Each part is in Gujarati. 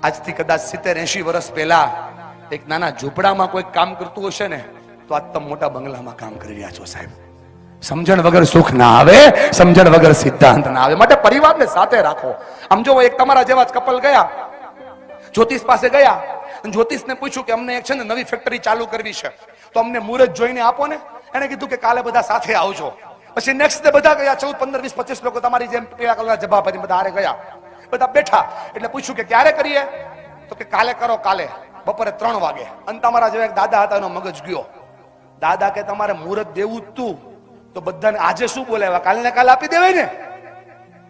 આજથી કદાચ 70-80 વર્ષ પહેલા એક નાના ઝૂંપડામાં કોઈ કામ કરતું હશે ને તો આજ તમે મોટા બંગલામાં કામ કરી રહ્યા છો સાહેબ. સમજણ વગર સુખ ના આવે, સમજણ વગર સિદ્ધાંત ના આવે. માટે પરિવારને સાથે રાખો. આમ જો એક તમારા જેવા જ કપલ ગયા, જ્યોતિષ પાસે ગયા, જ્યોતિષને પૂછ્યું કે અમને એક છે ને નવી ફેક્ટરી ચાલુ કરવી છે, તો અમને મુહૂર્ત જોઈને આપો ને. એને કીધું કે કાલે બધા સાથે આવજો. પછી નેક્સ્ટ ડે બધા ગયા, 14, 15, 20, 25 લોકો તમારી જેમ પીળા કલરના જભા ભરીને બધા હારે ગયા. બધા બેઠા એટલે પૂછ્યું કે ક્યારે કરીએ? તો કે કાલે કરો, કાલે બપોરે 3 વાગે. અને તમારા જેવા એક દાદા હતા, એનો મગજ ગયો. દાદા કે તમારે મુહૂર્ત દેવું જ તું, તો બધાને આજે શું બોલાવ્યા, કાલે ને કાલે આપી દેવાય ને.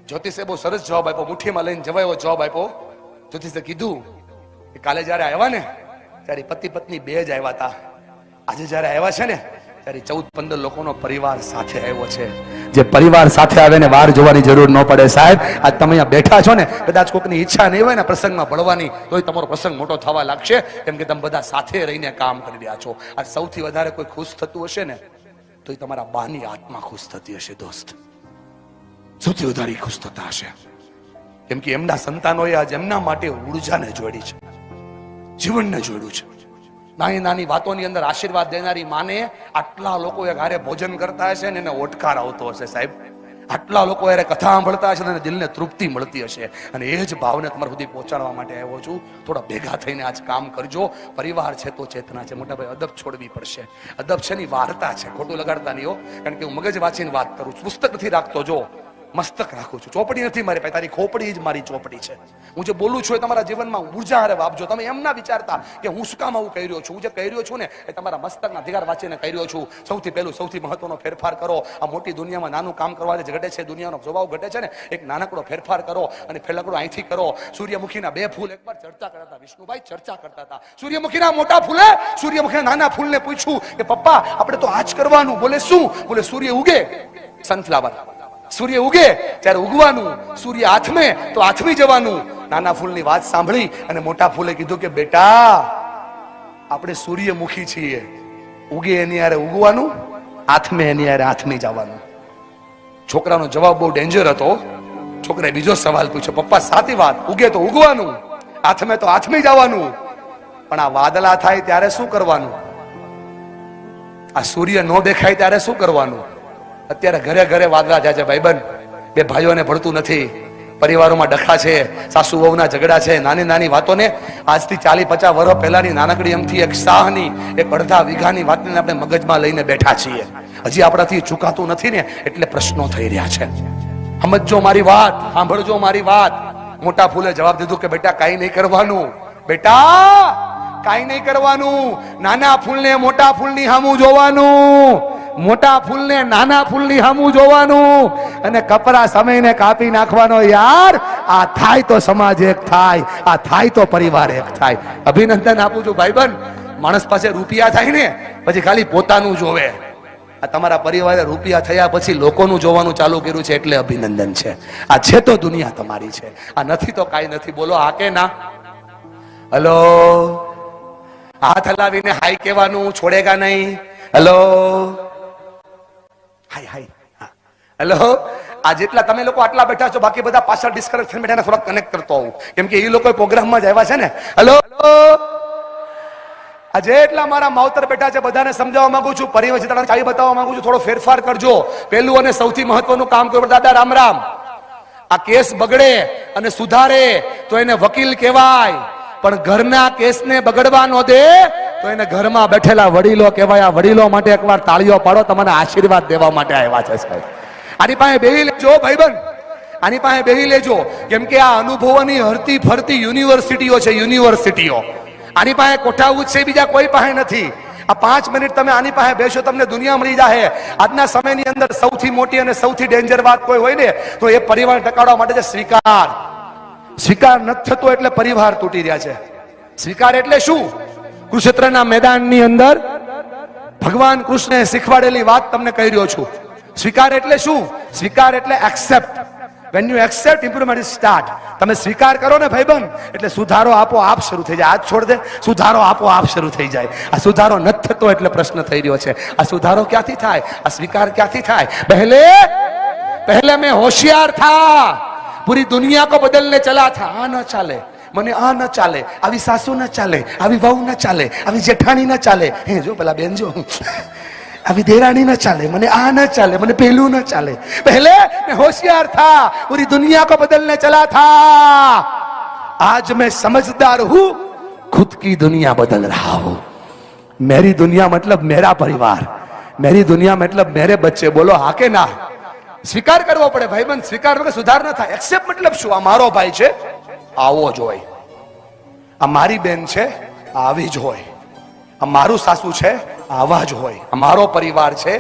જ્યોતિષે બહુ સરસ જવાબ આપ્યો, મુઠ્ઠીમાં લઈને જવાય એવો જવાબ આપ્યો. જ્યોતિષે કીધું કે કાલે જયારે આવ્યા ને ત્યારે પતિ પત્ની 2 જ આવ્યા હતા. આજે જયારે આવ્યા છે ને ત્યારે 14-15 લોકોનો પરિવાર સાથે આવ્યો છે. જે પરિવાર સાથે આવે ને વાર જોવાની જરૂર ન પડે સાહેબ. આજ તમે અહીંયા બેઠા છો ને, કદાચ કોઈકની ઈચ્છા નહીં હોય ને પ્રસંગમાં ભળવાની, તોય તમારો પ્રસંગ મોટો થવા લાગશે, કેમ કે તમે બધા સાથે રહીને કામ કરી રહ્યા છો. આ સૌથી વધારે કોઈ ખુશ થતું હશે ને તો એ તમારા બાની આત્મા ખુશ થતી હશે દોસ્ત. સૌથી વધારે ખુશ થતા હશે, કેમ કે એમના સંતાનોએ આજ એમના માટે ઉર્જાને જોડી છે, જીવનને જોડ્યું છે. નાની નાની વાતોની અંદર આશીર્વાદ દેનારી માને આટલા લોકો હારે ભોજન કરતા હશે ને એને ઓટકાર આવતો હશે સાહેબ. આટલા લોકો હારે કથા સાંભળતા હશે ને દિલને તૃપ્તિ મળતી હશે. અને એ જ ભાવને તમારા સુધી પહોંચાડવા માટે આવ્યો છું. થોડા ભેગા થઈને આજ કામ કરજો. પરિવાર છે તો ચેતના છે. મોટા ભાઈ અદબ છોડવી પડશે. અદબ છે ની વાર્તા છે, ખોટું લગાડતા નહીં હો. કારણ કે હું મગજ વાંચીને વાત કરું છું, પુસ્તક નથી રાખતો. જો મસ્તક રાખું છું, ચોપડી નથી મારી પાસે. તારી ખોપડી જ મારી ચોપડી છે. હું જે બોલું છું એ તમારા જીવનમાં ઉર્જા હારે વાપજો. તમે એમ ના વિચારતા કે હું શું કામ આવું કર્યો છું. હું જે કર્યો છું ને એ તમારા મસ્તકના અધિકાર વાંચીને કર્યો છું. સૌથી પહેલું સૌથી મહત્વનો ફેરફાર કરો. આ મોટી દુનિયામાં નાનું કામ કરવાથી જ ઘટે છે, દુનિયાનો સ્વભાવ ઘટે છે ને. એક નાનકડો ફેરફાર કરો અને ફેલાકડો અહીંથી કરો. સૂર્યમુખીના 2 ફૂલ એકવાર ચર્ચા કરતા હતા, વિષ્ણુભાઈ ચર્ચા કરતા હતા. સૂર્યમુખીના મોટા ફૂલે સૂર્યમુખીના નાના ફૂલને પૂછ્યું કે પપ્પા આપણે તો આજ કરવાનું. બોલે શું? બોલે સૂર્ય ઉગે, સનફ્લાવર સૂર્ય ઉગે ત્યારે ઉગવાનું, સૂર્ય આથમે તો આથમી જવાનું. નાના ફૂલની વાત સાંભળી અને મોટા ફૂલે કીધું કે બેટા આપણે સૂર્યમુખી છીએ, ઉગે એની હારે ઉગવાનું, આથમે એની હારે આથમી જવાનું. છોકરાનો જવાબ બહુ ડેન્જર હતો. છોકરાએ બીજો સવાલ પૂછ્યો, પપ્પા સાચી વાત, ઉગે તો ઉગવાનું, આથમે તો આથમી જવાનું, પણ આ વાદળા થાય ત્યારે શું કરવાનું? આ સૂર્ય ન દેખાય ત્યારે શું કરવાનું? અત્યારે ઘરે ઘરે વાદળા જાય છે ભાઈબંધ. 2 ભાઈઓને ભળતું નથી, પરિવારોમાં ડખા છે, સાસુ વહુના ઝઘડા છે. નાની નાની વાતોને આજથી 40-50 વર્ષ પહેલાની નાનકડી એમથી એક શાહની એક અડધા વીઘાની વાતને આપણે મગજમાં લઈને બેઠા છીએ. હજી આપણાથી ચૂકાતું નથી ને એટલે પ્રશ્નો થઈ રહ્યા છે. સમજો મારી વાત, સાંભળજો મારી વાત. મોટા ફૂલે જવાબ દીધું કે બેટા કાંઈ નહીં કરવાનું, બેટા કાંઈ નહીં કરવાનું. નાના ફૂલને મોટા ફૂલની સામું જોવાનું, મોટા ફૂલને નાના ફૂલની સામું જોવાનું, અને કપરા સમયને કાપી નાખવાનો. યાર આ થાય તો સમાજ એક થાય, આ થાય તો પરિવાર એક થાય. અભિનંદન આપું છું ભાઈબંધ. માણસ પાસે રૂપિયા થાય ને પછી ખાલી પોતાનું જોવે. આ તમારા પરિવારે રૂપિયા થયા પછી લોકોનું જોવાનું ચાલુ કર્યું છે એટલે અભિનંદન છે. આ છે તો દુનિયા તમારી છે, આ નથી તો કાંઈ નથી. બોલો આ કે ના? હલો, હાથ હલાવીને હાય કહેવાનું, છોડેગા નહીં. હલો, હાય હાય. હેલો, આ જેટલા તમે લોકો આટલા બેઠા છો, બાકી બધા પાછળ ડિસ્કનેક્ટ થઈને બેઠા, થોડા કનેક્ટ કરતો હોઉં, કેમ કે એ લોકો પ્રોગ્રામમાં જ આવ્યા છે ને. હેલો, આ જેટલા મારા માવતર બેઠા છે બધાને સમજાવવા માંગુ છું, પરિવાર ચાવી બતાવવા માંગુ છું, થોડો ફેરફાર કરજો. પહેલું અને સૌથી મહત્વનું કામ કરો દાદા. રામ રામ. આ કેસ બગડે અને સુધારે તો એને વકીલ કહેવાય, પણ ઘરના કેસને બગડવા ન દે તો એને ઘરમાં બેઠેલા વડીલો કહેવાય. આ વડીલો માટે એકવાર તાળીઓ પાડો, તમને આશીર્વાદ દેવા માટે આવ્યા છે સાહેબ. આની પાસે બેહી લેજો ભાઈબંધ, આની પાસે બેહી લેજો, કેમ કે આ અનુભવોની હરતી ફરતી યુનિવર્સિટીઓ છે, યુનિવર્સિટીઓ. આની પાસે કોઠાવું છે, બીજા કોઈ પાસે નથી. આ 5 મિનિટ તમે આની પાસે બેસો, તમને દુનિયા મળી જાય. આજના સમયની અંદર સૌથી મોટી અને સૌથી ડેન્જર વાત કોઈ હોય ને તો એ પરિવાર ટકાવવા માટે છે સ્વીકાર. સ્વીકાર નથી થતો એટલે પરિવાર તૂટી રહ્યા છે. સ્વીકાર એટલે શું? કુરુક્ષેત્રના મેદાનની અંદર ભગવાન કૃષ્ણએ શીખવાડેલી વાત તમને કહી રહ્યો છું. સ્વીકાર એટલે શું? સ્વીકાર એટલે accept. when you accept, improvement is start. તમે સ્વીકાર કરો ને ભાઈબંધ એટલે સુધારો આપોઆપ શરૂ થઈ જાય. હાથ છોડ દે, સુધારો આપોઆપ શરૂ થઈ જાય. આ સુધારો નથી થતો એટલે પ્રશ્ન થઈ રહ્યો છે. આ સુધારો ક્યાંથી થાય? આ સ્વીકાર ક્યાંથી થાય? પહેલે મેં હોશિયાર થા, પૂરી दुनिया को बदलने चला था. हाँ ना चाले. મને આ ન ચાલે, આવી સાસુ ન ચાલે, આવી વહુ ન ચાલે, આવી જેઠાણી ન ચાલે. હે જો પેલા બેન જો, अभी देरानी ना चाले, मैंने आ ना चाले, मैंने पहलू ना चाले. पहले मैं होशियार था, पूरी दुनिया को बदलने चला था. आज मैं समझदार हूं, खुद की दुनिया बदल रहा हूं. मेरी दुनिया मतलब मेरा परिवार, मेरी दुनिया मतलब मेरे बच्चे. बोलो हा के ना? સ્વીકાર કરવો પડે ભાઈબંધ. સ્વીકાર વગર સુધાર ન થાય. એક્સેપ્ટ મતલબ શું? આ મારો ભાઈ છે, આવો જ હોય. આ મારી બેન છે, આવી જ હોય. આ મારું સાસુ છે, આવા જ હોય. આ મારો પરિવાર છે,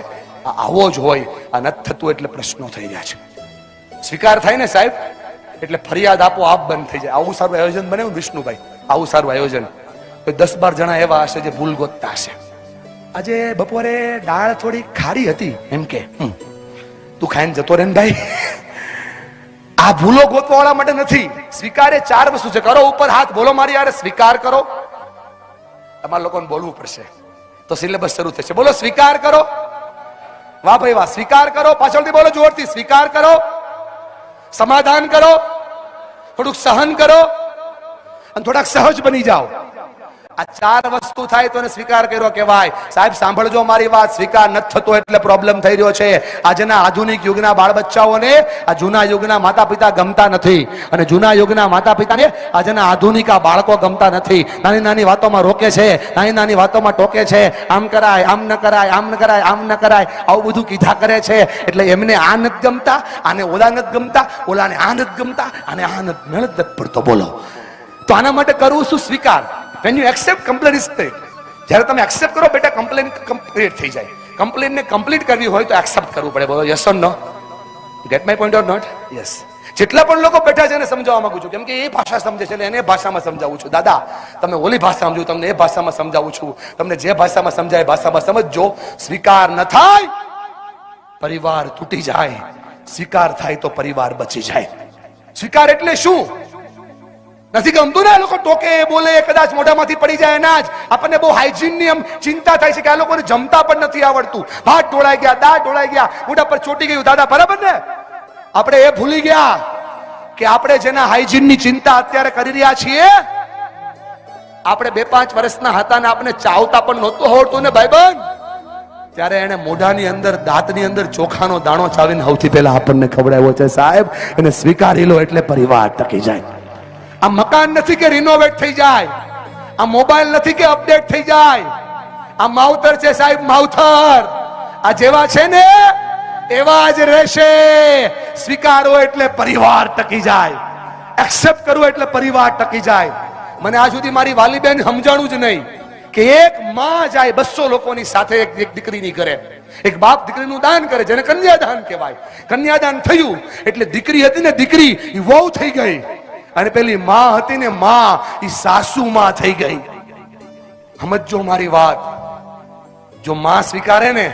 આવો જ હોય. આ નથી થતું એટલે પ્રશ્નો થઈ રહ્યા છે. સ્વીકાર થાય ને સાહેબ એટલે ફરિયાદ આપો આપ બંધ થઈ જાય. આવું સારું આયોજન બન્યું વિષ્ણુભાઈ, આવું સારું આયોજન. 10-12 જણા એવા હશે જે ભૂલ ગોતતા હશે. આજે બપોરે દાળ થોડી ખારી હતી એમ કે તું ખાઈને જતો રે ને ભાઈ. આ ભૂલો ગોતવા વાળા માટે નથી. સ્વીકારે 4 વસ્તુ છે. કરો ઉપર હાથ, બોલો મારી યાર સ્વીકાર કરો. તમારા લોકોને બોલવું પડશે તો સિલેબસ શરૂ થશે. બોલો સ્વીકાર કરો. વાહ ભાઈ વાહ. સ્વીકાર કરો. પાછળથી બોલો જોરથી. સ્વીકાર કરો, સમાધાન કરો, થોડુંક સહન કરો અને થોડાક સહજ બની જાઓ. આ 4 વસ્તુ થાય તો એને સ્વીકાર કર્યો કહેવાય. સાહેબ સાંભળજો મારી વાત. સ્વીકાર નથી થતો એટલે પ્રોબ્લેમ થઈ રહ્યો છે. આજના આધુનિક યુગના બાળ બચ્ચાઓને આ જૂના યુગના માતા પિતા ગમતા નથી, અને જૂના યુગના માતા પિતાને આજના આધુનિક બાળકો ગમતા નથી. નાની નાની વાતોમાં રોકે છે, નાની નાની વાતોમાં ટોકે છે. આમ કરાય, આમ ન કરાય, આમ ન કરાય, આમ ન કરાય, આવું બધું કીધા કરે છે. એટલે એમને આ નથી ગમતા, આને ઓલા નથી ગમતા, ઓલાને આ નથી ગમતા, આને આ નથી પડતો. બોલો તો આના માટે કરવું શું? સ્વીકાર. When you accept, complaint is straight. જ્યારે તમે એક્સેપ્ટ કરો બેટા, કમ્પ્લેન કમ્પ્લીટ થઈ જાય. કમ્પ્લેન ને કમ્પ્લીટ કરવી હોય તો એક્સેપ્ટ કરવું પડે. બોલો yes or no? Get my point or not? Yes. જેટલા પણ લોકો બેઠા છે એને સમજાવવા માંગુ છું, કેમ કે એ ભાષા સમજે છે એટલે એને ભાષામાં સમજાવું છું. દાદા તમે ઓલી ભાષા સમજો, તમને એ ભાષામાં સમજાવું છું. તમને જે ભાષામાં સમજાય ભાષામાં સમજજો. સ્વીકાર ન થાય પરિવાર તૂટી જાય, સ્વીકાર થાય તો પરિવાર બચી જાય. સ્વીકાર એટલે શું? નથી ગમતું ને? લોકો ટોકે, બોલે, કદાચ મોઢામાંથી પડી જાય અનાજ. આપણને બહુ હાઇજીન ની આમ ચિંતા થાય છે કે આ લોકોને જમતા પણ નથી આવડતું. ભાત ઢોળાઈ ગયા, દાળ ઢોળાઈ ગયા, મોઢા પર ચોટી ગયું. દાદા બરાબર ને? આપણે એ ભૂલી ગયા કે આપણે જેના હાઇજીન ની ચિંતા અત્યારે કરી રહ્યા છીએ, આપણે 2-5 વર્ષના હતા ને આપણે ચાવતા પણ નહોતું આવડતું ને ભાઈબંધ, ત્યારે એને મોઢાની અંદર, દાંતની અંદર ચોખાનો દાણો ચાવીને સૌથી પહેલા આપણને ખવડાવ્યો છે. સાહેબ એને સ્વીકારી લો એટલે પરિવાર ટકી જાય. આ મકાન નથી કે રિનોવેટ થઈ જાય, આ મોબાઈલ નથી કે અપડેટ થઈ જાય, આ માવતર છે સાહેબ, માવતર. આ જેવા છે ને એવા જ રહેશે. સ્વીકારો એટલે પરિવાર ટકી જાય, એક્સેપ્ટ કરવું એટલે પરિવાર ટકી જાય. મને આજ સુધી મારી વાલી બેન સમજાણું જ નહીં કે એક માં જાય 200 લોકોની સાથે એક દીકરીની કરે, એક બાપ દીકરીનું દાન કરે, જેને કન્યાદાન કહેવાય. કન્યાદાન થયું એટલે દીકરી હતી ને, દીકરી એ વહુ થઈ ગઈ, અને પેલી માં હતી ને, માં એ સાસુ માં થઈ ગઈ. સમજો મારી વાત. જો માં સ્વીકારે ને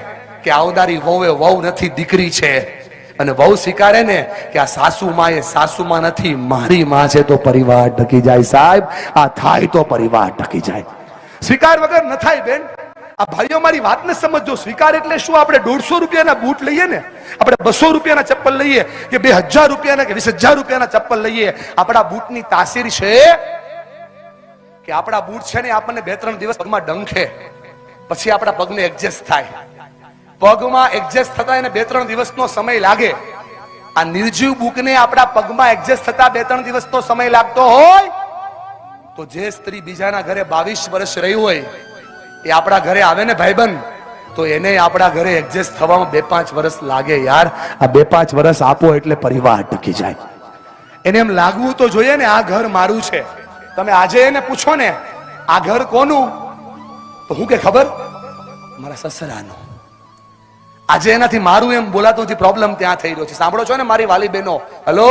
કે આવદારી વહુ એ વહુ નથી, દીકરી છે, અને વહુ સ્વીકારે ને કે આ સાસુ માં એ સાસુ માં નથી, મારી માં છે, તો પરિવાર ટકી જાય. સાહેબ આ થાય તો પરિવાર ટકી જાય. સ્વીકાર વગર ન થાય બેન. આ ભાઈઓ મારી વાતને સમજો. સ્વીકાર એટલે શું? આપણે 150 રૂપિયાના બૂટ લઈએ ને, આપણે 200 રૂપિયાના ચપ્પલ લઈએ કે 2000 રૂપિયાના કે 20000 રૂપિયાના ચપ્પલ લઈએ, આપણા બૂટની તાસીર છે કે આપણા બૂટ છે ને આપણને 2-3 દિવસ પગમાં ડંખે, પછી આપણા પગને એડજસ્ટ થાય. પગમાં એડજસ્ટ થતા એને 2-3 દિવસનો સમય લાગે. આ નિર્જીવ બૂટને આપણા પગમાં એડજસ્ટ થતા 2-3 દિવસનો સમય લાગતો હોય તો જે સ્ત્રી બીજાના ઘરે 22 વર્ષ રહી હોય એ આપણા ઘરે આવે ને ભાઈબંધ, તો એને આપણા ઘરે એડજસ્ટ થવામાં 2-5 વર્ષ લાગે. યાર આ 2-5 વર્ષ આપો એટલે પરિવાર ટકી જાય. એને એમ લાગવું તો જોઈએ ને આ ઘર મારું છે. તમે આજે એને પૂછો ને આ ઘર કોનું, તો હું કે ખબર, મારા સસરાનું. આજે એનાથી મારું એમ બોલાતું નથી. પ્રોબ્લેમ ત્યાં થઈ રહ્યો છે. સાંભળો છો ને મારી વાલી બહેનો? હલો,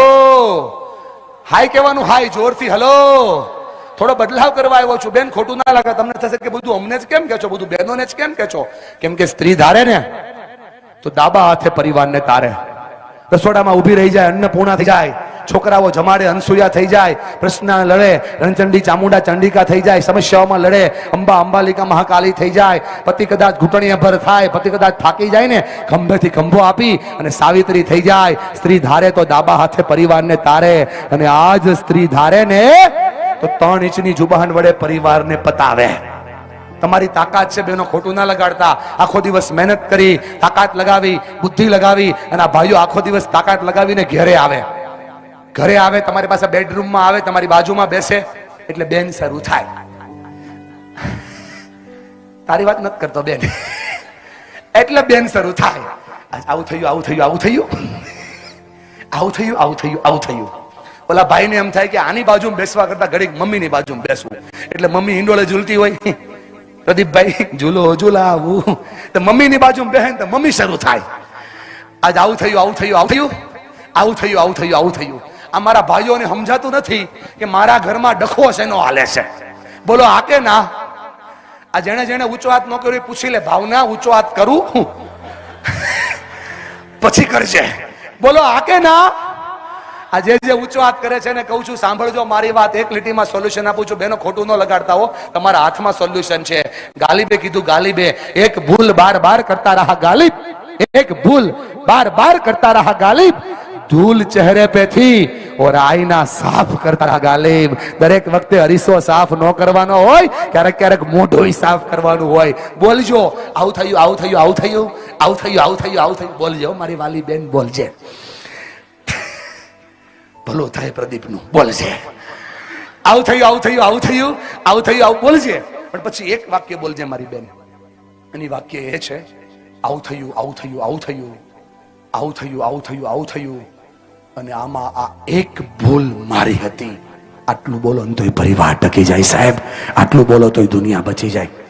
હાય કહેવાનું, હાય જોરથી. હલો, થોડો બદલાવ કરવા આવ્યો છું બેન, ખોટું ના લાગે. તમને થશે કે બધું અમને જ કેમ કહો છો, બધું બહેનોને જ કેમ કહો છો? કેમ કે સ્ત્રી ધારે ને તો ડાબા હાથે પરિવારને તારે. રસોડામાં ઊભી રહી જાય, અન્નપૂર્ણા થઈ જાય, છોકરાઓ જમાડે, અનસુયા થઈ જાય, પ્રશ્ન લડે, રણચંડી ચામુંડા ચંડિકા થઈ જાય, સમસ્યાઓમાં લડે, અંબા અંબાલિકા મહાકાલી થઈ જાય. પતિ કદાચ ઘૂંટણીએ ભર થાય, પતિ કદાચ થાકી જાય ને, ખંભેથી ખંભો આપી અને સાવિત્રી થઈ જાય. સ્ત્રી ધારે તો ડાબા હાથે પરિવારને તારે, અને આજ સ્ત્રી ધારે ને તો 3 ઇંચની જુબાન વડે પરિવારને પતાવે. તમારી તાકાત છે બેનો, ખોટું ના લગાડતા. આખો દિવસ મહેનત કરી, તાકાત લગાવી, બુદ્ધિ લગાવી, અને આ ભાઈઓ આખો દિવસ તાકાત લગાવીને ઘરે આવે. ઘરે આવે, તમારી પાસે બેડરૂમમાં આવે, તમારી બાજુમાં બેસે, એટલે બેન શરૂ થાય. તારી વાત નથી કરતો બેન, એટલે બેન શરૂ થાય. આવું થયું, આવું થયું, આવું થયું, આવું થયું, આવું થયું, આવું થયું. ઓલા ભાઈને એમ થાય કે આની બાજુમાં બેસવા કરતા ઘડીક મમ્મીની બાજુમાં બેસવું. એટલે મમ્મી હિંડોળે ઝૂલતી હોય, પ્રદીપભાઈ ઝૂલો ઝૂલાવું, તો મમ્મીની બાજુમાં બેસે તો મમ્મી શરૂ થાય. આજ આવું થયું, આવું થયું, આવું થયું, આવું થયું, આવું થયું, આવું થયું. આ મારા ભાઈઓને સમજાતું નથી કે મારા ઘરમાં ડખો શેનો હાલે છે. બોલો આ કે ના? આ જેને જેને ઊંચો હાથ ન કર્યો પૂછી લે, ભાવના ઊંચો હાથ કરું પછી કરજે. બોલો આ કે ના? આ જે ઊંચો હાથ કરે છે ને કહું છું સાંભળજો મારી વાત, એક લીટીમાં સોલ્યુશન આપું છું. બેનો ખોટું ન લગાડતા હો, તમારા હાથમાં સોલ્યુશન છે. ગાલિબે કીધું, ગાલિબે એક ભૂલ બાર બાર કરતા રહા ગાલિબ, એક ભૂલ બાર બાર કરતા રહા ગાલિબ, ધૂલ ચહેરે पे थी और आईना साफ करता रहा गालिब. દરેક વખતે અરીસો સાફ ન કરવાનો હોય, ક્યારેક ક્યારેક મોઢું સાફ કરવાનું હોય. બોલજો આવું થયું, આવું થયું, આવું થયું, આવું થયું, આવું થયું, આવું થયું. બોલજો મારી વાલી બેન, બોલજે. ભલો થાય પ્રદીપનું, બોલજે. આવું થયું, આવું થયું, આવું થયું, આવું થયું, આવું બોલજે. પણ પછી એક વાક્ય બોલજે મારી બેન. એની વાક્ય એ છે, આવું થયું, આવું થયું, આવું થયું, આવું થયું, આવું થયું, આવું થયું, અને આમાં આ એક ભૂલ મારી હતી. આટલું બોલો ને તોય પરિવાર ટકી જાય સાહેબ. આટલું બોલો તોય દુનિયા બચી જાય.